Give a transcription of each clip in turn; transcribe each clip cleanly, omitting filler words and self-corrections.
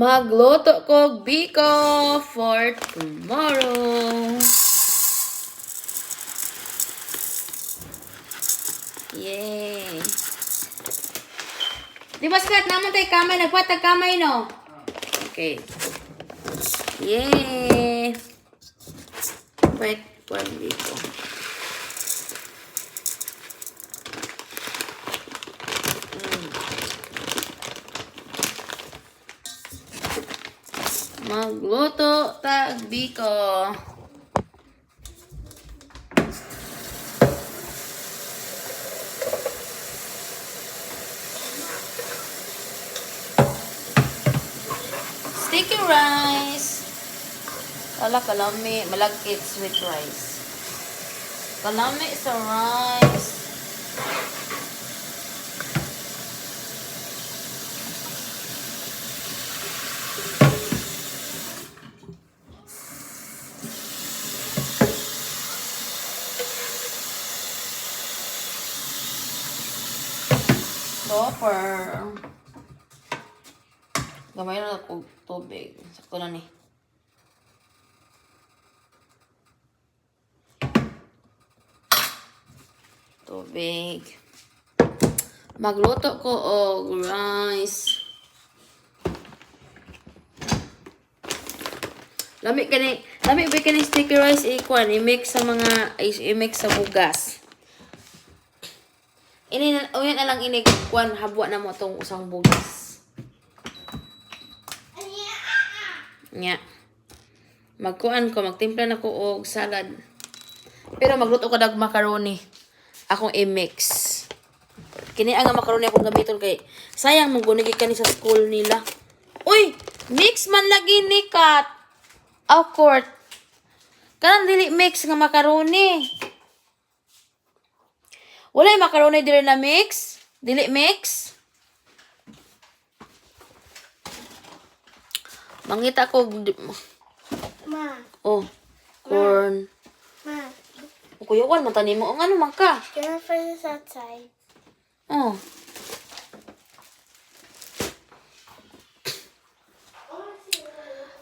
Magluto ko biko for tomorrow. Yay! Di ba skat naman tayo kamay? Nagpatag kamay, no? Okay. Yay! Wait, biko. Magluto tag biko. Sticky rice. Kalami, malagkit sweet rice. Kalami sa rice. Topper. Gamay na ako tubig. Sakto na ni. Tubig. Magluto ko og rice. Lami ba kani sticky rice i-mix sa bugas. Uyan na lang inigkuan habwa na mo tong usang bugas. Nya. Magtimpla na ko og salad. Pero magluto ko dag macaroni. Akong i-mix. Kini ang macaroni akong gamiton kay sayang mong gunigi kani sa school nila. Uy, mix man lagi ni Kat. Awkward. Kanang dili mix nga macaroni. Wala yung macaroni dili na mix? Dili mix? Mangita ko. Ma. Oh, corn. Ma. Kuyawan, matani mo. Ang ano man ka? Can I find this outside? Oh.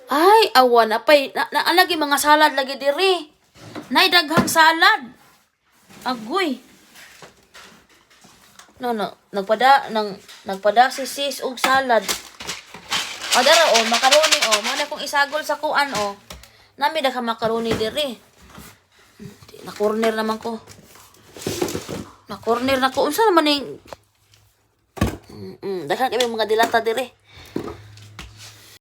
Ay, awan. Apay, lagi mga salad lagi diri. Nay, daghang salad. Agoy. No. Nagpada si sis og salad. O, dara, macaroni, Mana kong isagol sa kuan, Nami daghang macaroni diri. Na-corner naman ko. Na-corner na ko. Unsa naman yung... Daghang kami mga dilata diri.